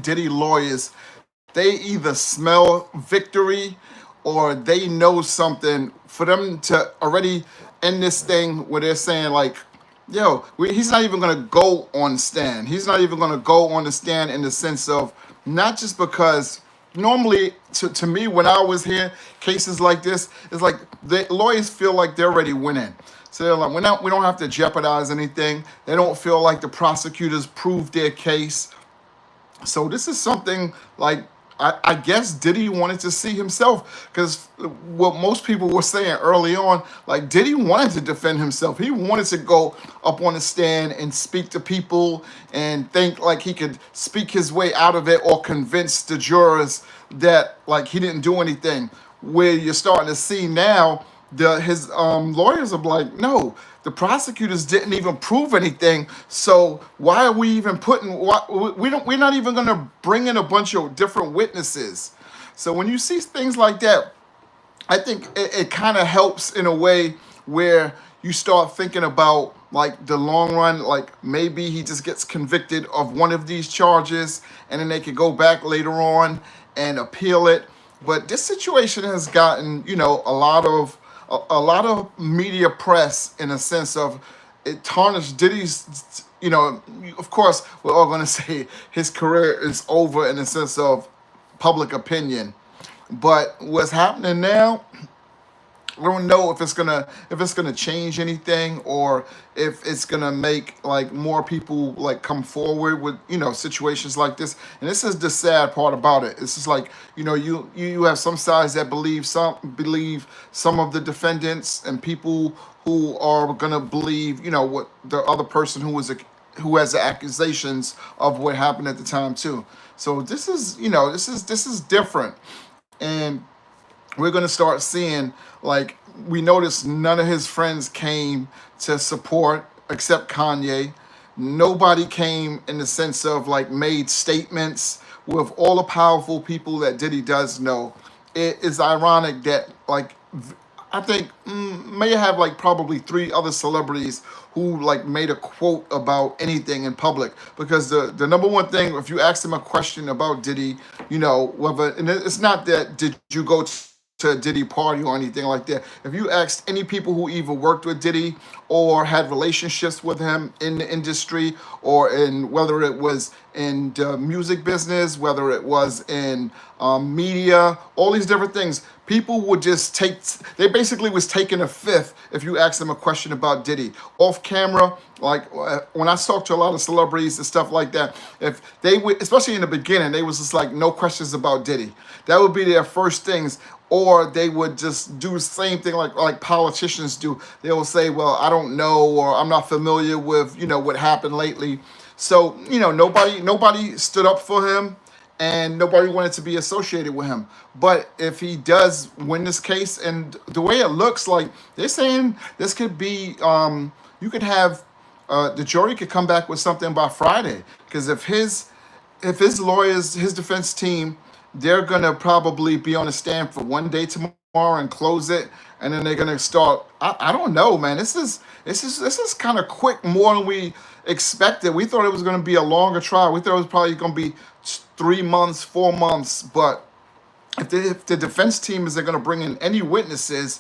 Diddy lawyers, they either smell victory or they know something for them to already end this thing where they're saying like, yo, he's not even gonna go on the stand. He's not even gonna go on the stand in the sense of not just because normally to me when I was here cases like this, it's like the lawyers feel like they're already winning. So they're like, we don't have to jeopardize anything. They don't feel like the prosecutors proved their case. So this is something like I guess Diddy wanted to see himself because what most people were saying early on, like Diddy wanted to defend himself. He wanted to go up on the stand and speak to people and think like he could speak his way out of it or convince the jurors that like he didn't do anything. Where you're starting to see now his lawyers are like, no, the prosecutors didn't even prove anything. So why are we even we're not even going to bring in a bunch of different witnesses. So when you see things like that, I think it kind of helps in a way where you start thinking about like the long run, like maybe he just gets convicted of one of these charges and then they could go back later on and appeal it. But this situation has gotten, a lot of media press in a sense of it tarnished Diddy's, of course, we're all going to say his career is over in the sense of public opinion. But what's happening now, I don't know if it's gonna change anything or if it's gonna make like more people like come forward with situations like this. And this is the sad part about it. It's just like you have some sides that believe some of the defendants and people who are gonna believe what the other person who has the accusations of what happened at the time too. So this is different and we're going to start seeing like we noticed none of his friends came to support except Kanye. Nobody came in the sense of like made statements with all the powerful people that Diddy does know. It is ironic that like I think may have like probably three other celebrities who like made a quote about anything in public because the number one thing if you ask them a question about Diddy, whether and it's not that did you go to a Diddy party or anything like that. If you asked any people who either worked with Diddy or had relationships with him in the industry or in whether it was in the music business, whether it was in media, all these different things, people would just they basically was taking a fifth if you asked them a question about Diddy. Off camera, like when I talked to a lot of celebrities and stuff like that, if they would, especially in the beginning, they was just like no questions about Diddy. That would be their first things. Or they would just do the same thing like politicians do. They will say, well, I don't know, or I'm not familiar with, what happened lately. So, nobody stood up for him and nobody wanted to be associated with him. But if he does win this case, and the way it looks like, they're saying this could be, you could have, the jury could come back with something by Friday. Because if his lawyers, his defense team, they're gonna probably be on the stand for one day tomorrow and close it, and then they're gonna start. I don't know, man. This is kind of quick, more than we expected. We thought it was gonna be a longer trial. We thought it was probably gonna be 3 months, 4 months. But if the defense team is they're gonna bring in any witnesses,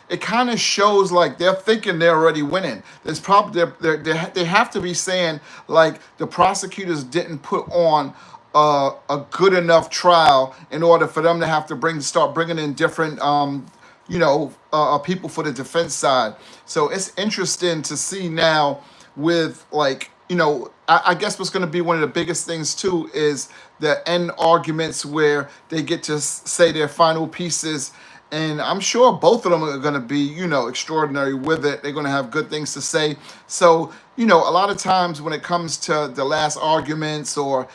it kind of shows like they're thinking they're already winning. There's probably they have to be saying like the prosecutors didn't put on a good enough trial in order for them to have to start bringing in different people for the defense side. So it's interesting to see now with like I guess what's going to be one of the biggest things too is the end arguments where they get to say their final pieces. And I'm sure both of them are going to be, extraordinary with it. They're going to have good things to say. So, a lot of times when it comes to the last arguments or,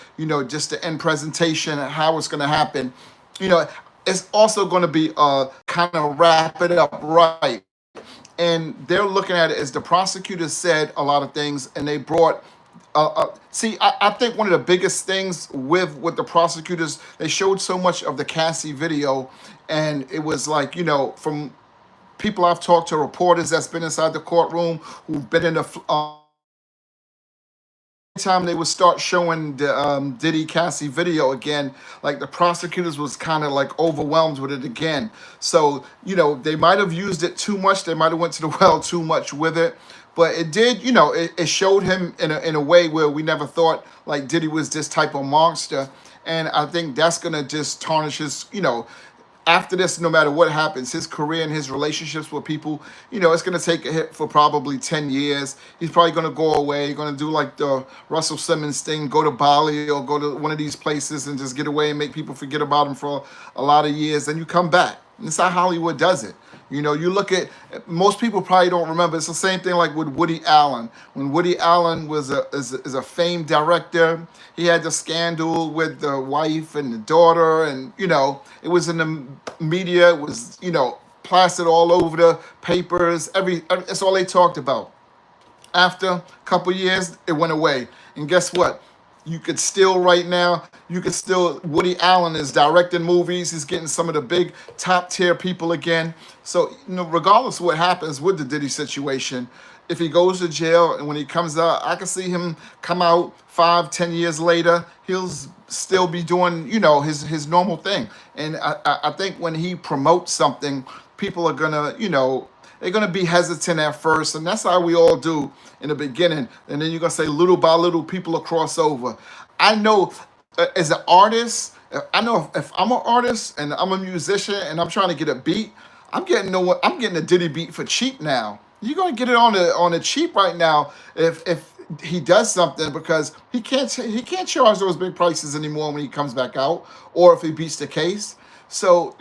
just the end presentation and how it's going to happen, it's also going to be kind of wrap it up right. And they're looking at it as the prosecutors said a lot of things and they brought I think one of the biggest things with the prosecutors, they showed so much of the Cassie video, and it was like, from people I've talked to, reporters that's been inside the courtroom, who've been in the time they would start showing the Diddy Cassie video again, like the prosecutors was kind of like overwhelmed with it again. So they might have used it too much. They might have went to the well too much with it. But it did, it showed him in a way where we never thought like Diddy was this type of monster. And I think that's gonna just tarnish his, after this, no matter what happens, his career and his relationships with people, it's going to take a hit for probably 10 years. He's probably going to go away, going to do like the Russell Simmons thing, go to Bali or go to one of these places and just get away and make people forget about him for a lot of years. Then you come back. And that's how Hollywood does it. You look at, most people probably don't remember. It's the same thing like with Woody Allen. When Woody Allen is a famed director, he had the scandal with the wife and the daughter, and it was in the media. It was plastered all over the papers. That's all they talked about. After a couple years, it went away. And guess what? You could still right now, Woody Allen is directing movies. He's getting some of the big top tier people again. So, regardless of what happens with the Diddy situation, if he goes to jail and when he comes out, I can see him come out 5, 10 years later. He'll still be doing, his normal thing. And I think when he promotes something, people are gonna, they're gonna be hesitant at first, and that's how we all do in the beginning. And then you're gonna say little by little, people will cross over. I know as an artist, I know if I'm an artist and I'm a musician and I'm trying to get a beat, I'm getting a Diddy beat for cheap now. You're gonna get it on the cheap right now if he does something, because he can't charge those big prices anymore when he comes back out, or if he beats the case. So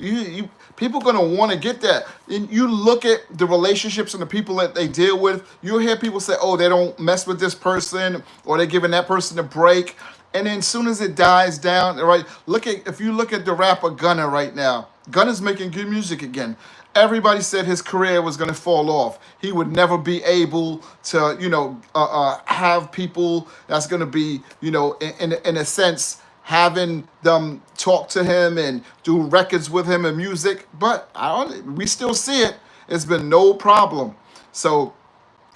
people gonna want to get that. And you look at the relationships and the people that they deal with. You'll hear people say, "Oh, they don't mess with this person," or they're giving that person a break. And then as soon as it dies down, right? If you look at the rapper Gunna right now, Gunna's making good music again. Everybody said his career was going to fall off. He would never be able to, have people that's going to be, in a sense, having them talk to him and do records with him and music. But we still see it. It's been no problem. So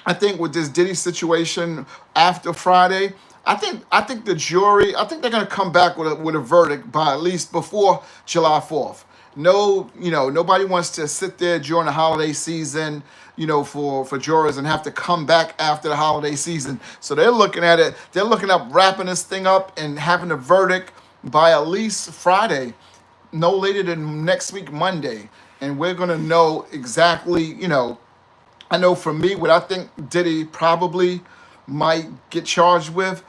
I think with this Diddy situation after Friday, I think the jury, I think they're gonna come back with a verdict by at least before July 4th. No, nobody wants to sit there during the holiday season, for jurors and have to come back after the holiday season. So they're looking at it, they're looking up wrapping this thing up and having a verdict by at least Friday, no later than next week, Monday. And we're gonna know exactly, I know for me, what I think Diddy probably might get charged with,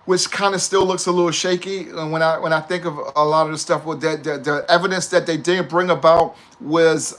which kind of still looks a little shaky. And when I think of a lot of the stuff with the evidence that they did bring about was,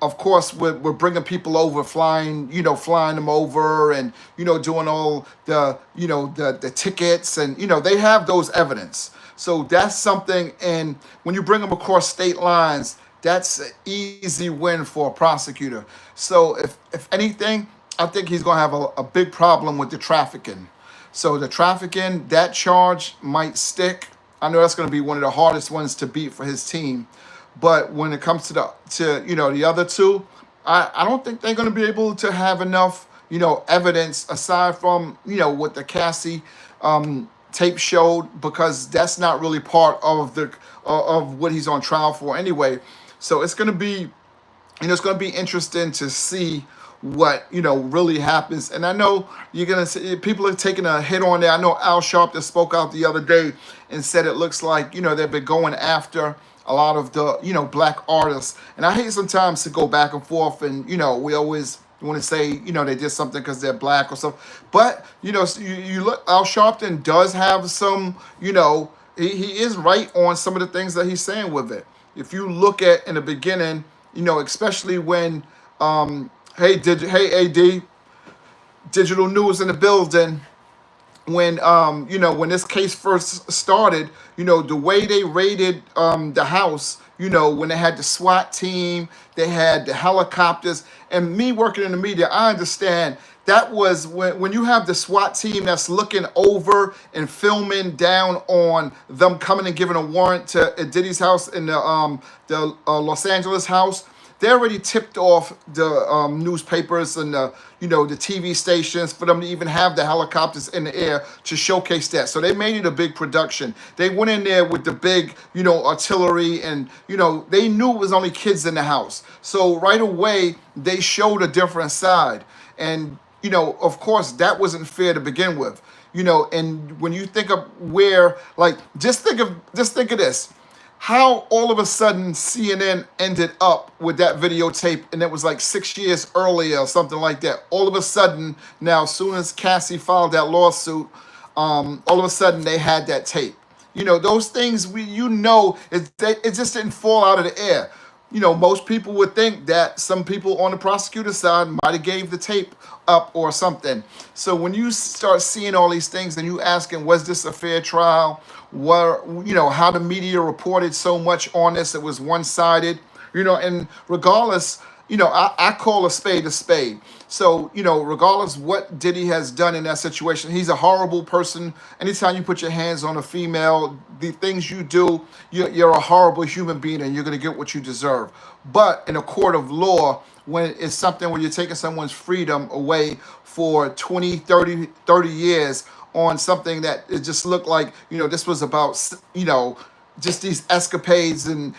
of course, we're bringing people over, flying them over, and doing all the tickets, and they have those evidence. So that's something. And when you bring them across state lines, that's an easy win for a prosecutor. So if anything, I think he's going to have a big problem with the trafficking. So the trafficking, that charge might stick. I know that's going to be one of the hardest ones to beat for his team. But when it comes to the other two, I don't think they're going to be able to have enough evidence aside from what the Cassie tape showed, because that's not really part of of what he's on trial for anyway. So it's going to be interesting to see what really happens. And I know you're gonna see people are taking a hit on there. I know Al Sharpton spoke out the other day and said it looks like they've been going after a lot of the black artists. And I hate sometimes to go back and forth, and we always want to say they did something because they're black or something. But you look, Al Sharpton does have some he is right on some of the things that he's saying with it. If you look at in the beginning, especially when hey AD, digital news in the building. When when this case first started, the way they raided the house, when they had the SWAT team, they had the helicopters, and me working in the media, I understand that was when you have the SWAT team that's looking over and filming down on them coming and giving a warrant to Diddy's house in the Los Angeles house. they already tipped off the newspapers and the TV stations for them to even have the helicopters in the air to showcase that. So they made it a big production. They went in there with the big artillery, and they knew it was only kids in the house. So right away they showed a different side, and of course that wasn't fair to begin with. And when you think of where, like, just think of this, how all of a sudden CNN ended up with that videotape, and it was like 6 years earlier or something like that. All of a sudden, now, as soon as Cassie filed that lawsuit, all of a sudden they had that tape. Those things it just didn't fall out of the air. Most people would think that some people on the prosecutor side might have gave the tape up or something. So when you start seeing all these things and you asking, was this a fair trial? How the media reported so much on this, it was one-sided, and regardless, I call a spade a spade. So, regardless what Diddy has done in that situation, he's a horrible person. Anytime you put your hands on a female, the things you do, you're a horrible human being, and you're going to get what you deserve. But in a court of law, when it's something where you're taking someone's freedom away for 20, 30 years on something that it just looked like, this was about, just these escapades and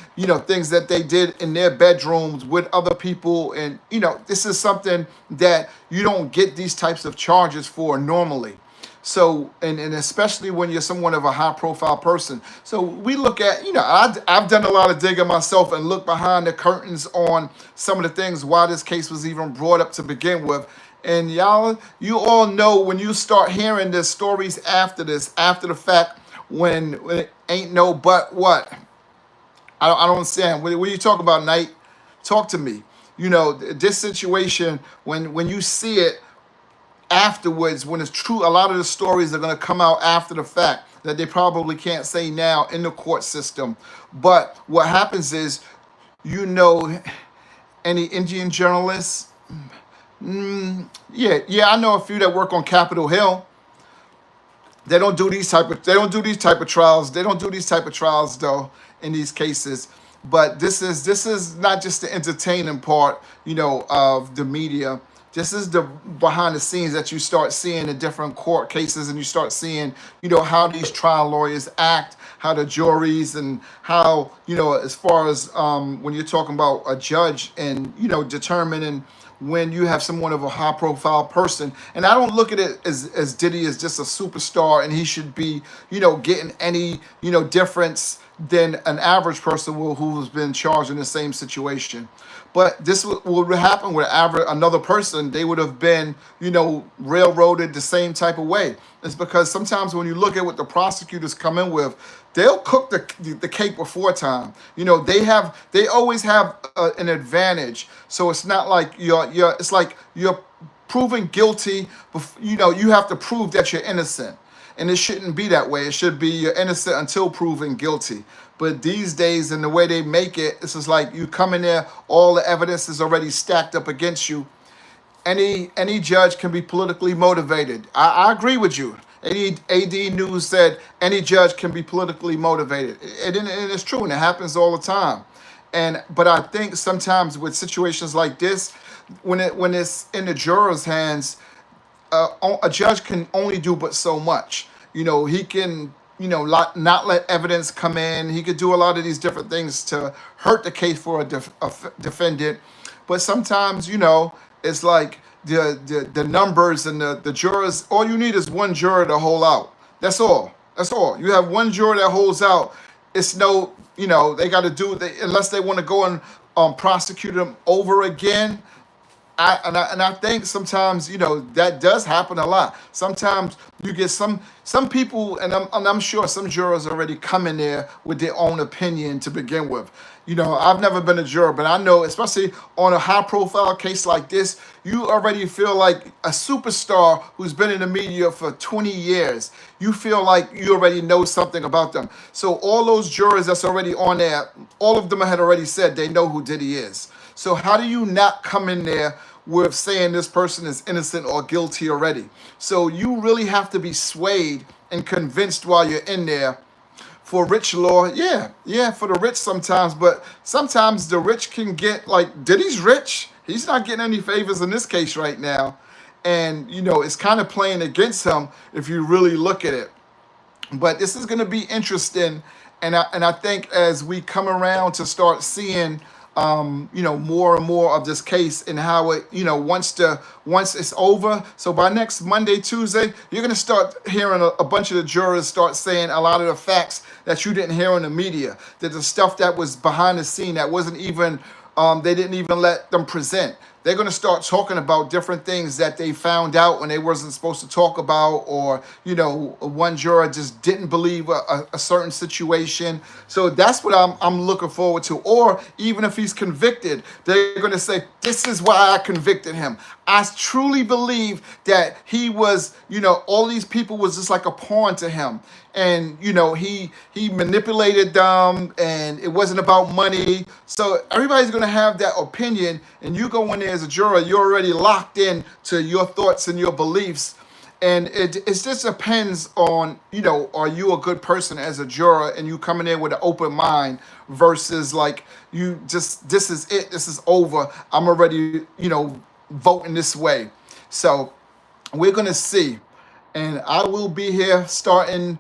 things that they did in their bedrooms with other people, and this is something that you don't get these types of charges for normally. So and especially when you're someone of a high profile person. So we look at, I've done a lot of digging myself and look behind the curtains on some of the things why this case was even brought up to begin with. And you all know, when you start hearing the stories after the fact, when it ain't no but what. I don't understand. What are you talking about, Knight? Talk to me. This situation, when you see it afterwards, when it's true, a lot of the stories are going to come out after the fact that they probably can't say now in the court system. But what happens is, any Indian journalists, yeah, I know a few that work on Capitol Hill. They don't do these type of trials. They don't do these type of trials though in these cases. But this is not just the entertaining part, of the media. This is the behind the scenes that you start seeing in different court cases, and you start seeing, how these trial lawyers act, how the juries, and how, as far as when you're talking about a judge and, determining when you have someone of a high profile person. And I don't look at it as Diddy is just a superstar and he should be, getting any, difference than an average person who's been charged in the same situation. But this would happen with another person. They would have been, railroaded the same type of way. It's because sometimes when you look at what the prosecutors come in with, they'll cook the cake before time. They always have an advantage. So it's not like it's like you're proven guilty. You have to prove that you're innocent. And it shouldn't be that way. It should be you're innocent until proven guilty. But these days, and the way they make it, it's just like you come in there, all the evidence is already stacked up against you. Any judge can be politically motivated. I agree with you. AD News said any judge can be politically motivated. And it's true, and it happens all the time. But I think sometimes with situations like this, when it's in the juror's hands, a judge can only do but so much. He can, not let evidence come in. He could do a lot of these different things to hurt the case for a defendant. But sometimes, it's like the numbers and the jurors. All you need is one juror to hold out. That's all. You have one juror that holds out. It's no, they got to do it unless they want to go and prosecute them over again. I think sometimes that does happen a lot. Sometimes you get some people, and I'm sure some jurors already come in there with their own opinion to begin with. I've never been a juror, but I know, especially on a high profile case like this, you already feel like a superstar who's been in the media for 20 years. You feel like you already know something about them. So all those jurors that's already on there, all of them had already said they know who Diddy is. So how do you not come in there with saying this person is innocent or guilty already? So you really have to be swayed and convinced while you're in there for rich law, yeah, for the rich sometimes, but sometimes the rich can get, like, Diddy's rich. He's not getting any favors in this case right now. And, it's kind of playing against him if you really look at it. But this is going to be interesting, and I think as we come around to start seeing, more and more of this case and how it, once it's over. So by next Monday, Tuesday, you're going to start hearing a bunch of the jurors start saying a lot of the facts that you didn't hear in the media, that the stuff that was behind the scene that wasn't even, they didn't even let them present. They're going to start talking about different things that they found out when they wasn't supposed to talk about, or, one juror just didn't believe a certain situation. So that's what I'm looking forward to. Or even if he's convicted, they're going to say, this is why I convicted him. I truly believe that he was, all these people was just like a pawn to him. And, he manipulated them, and it wasn't about money. So everybody's going to have that opinion, and you go in there as a juror, you're already locked in to your thoughts and your beliefs. And it just depends on, are you a good person as a juror, and you coming in with an open mind versus like, you just, this is it, this is over, I'm already, voting this way. So we're going to see. And I will be here starting.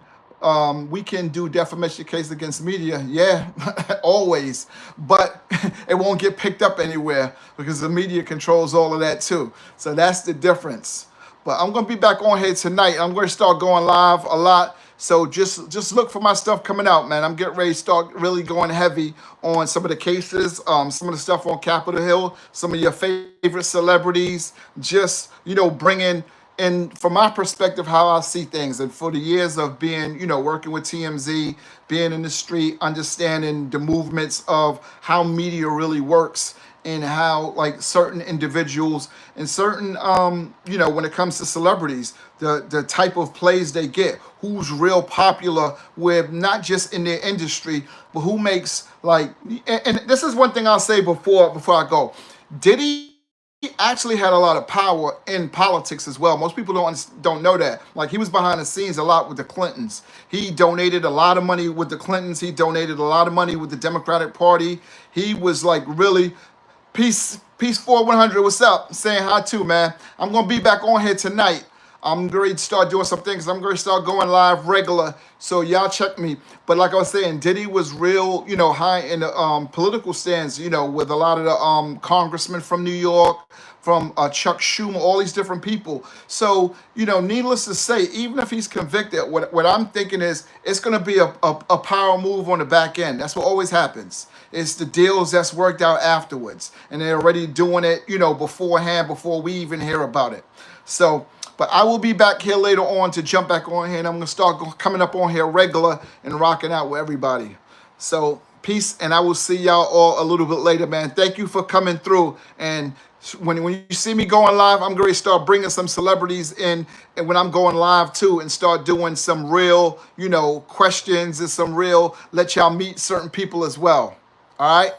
We can do defamation case against media, yeah, always, but it won't get picked up anywhere because the media controls all of that too. So that's the difference. But I'm gonna be back on here tonight. I'm gonna start going live a lot. So just look for my stuff coming out, man. I'm getting ready to start really going heavy on some of the cases, some of the stuff on Capitol Hill, some of your favorite celebrities, just, bringing, and from my perspective, how I see things. And for the years of being, working with TMZ, being in the street, understanding the movements of how media really works, and how, like, certain individuals and certain, when it comes to celebrities, the type of plays they get, who's real popular with, not just in their industry, but who makes, like, and this is one thing I'll say before I go. Diddy actually had a lot of power in politics as well. Most people don't know that. Like, he was behind the scenes a lot with the Clintons. He donated a lot of money with the Clintons. He donated a lot of money with the Democratic Party. He was like really peace 4100. What's up? Saying hi too, man. I'm gonna be back on here tonight. I'm going to start doing some things. I'm going to start going live regular. So y'all check me. But like I was saying, Diddy was real, high in the political stands, with a lot of the congressmen from New York, from Chuck Schumer, all these different people. So, needless to say, even if he's convicted, what I'm thinking is it's going to be a power move on the back end. That's what always happens. It's the deals that's worked out afterwards. And they're already doing it, beforehand, before we even hear about it. So, but I will be back here later on to jump back on here, and I'm going to start coming up on here regular and rocking out with everybody. So peace, and I will see y'all all a little bit later, man. Thank you for coming through. And when you see me going live, I'm going to start bringing some celebrities in, and when I'm going live too, and start doing some real, questions and some real, let y'all meet certain people as well. All right?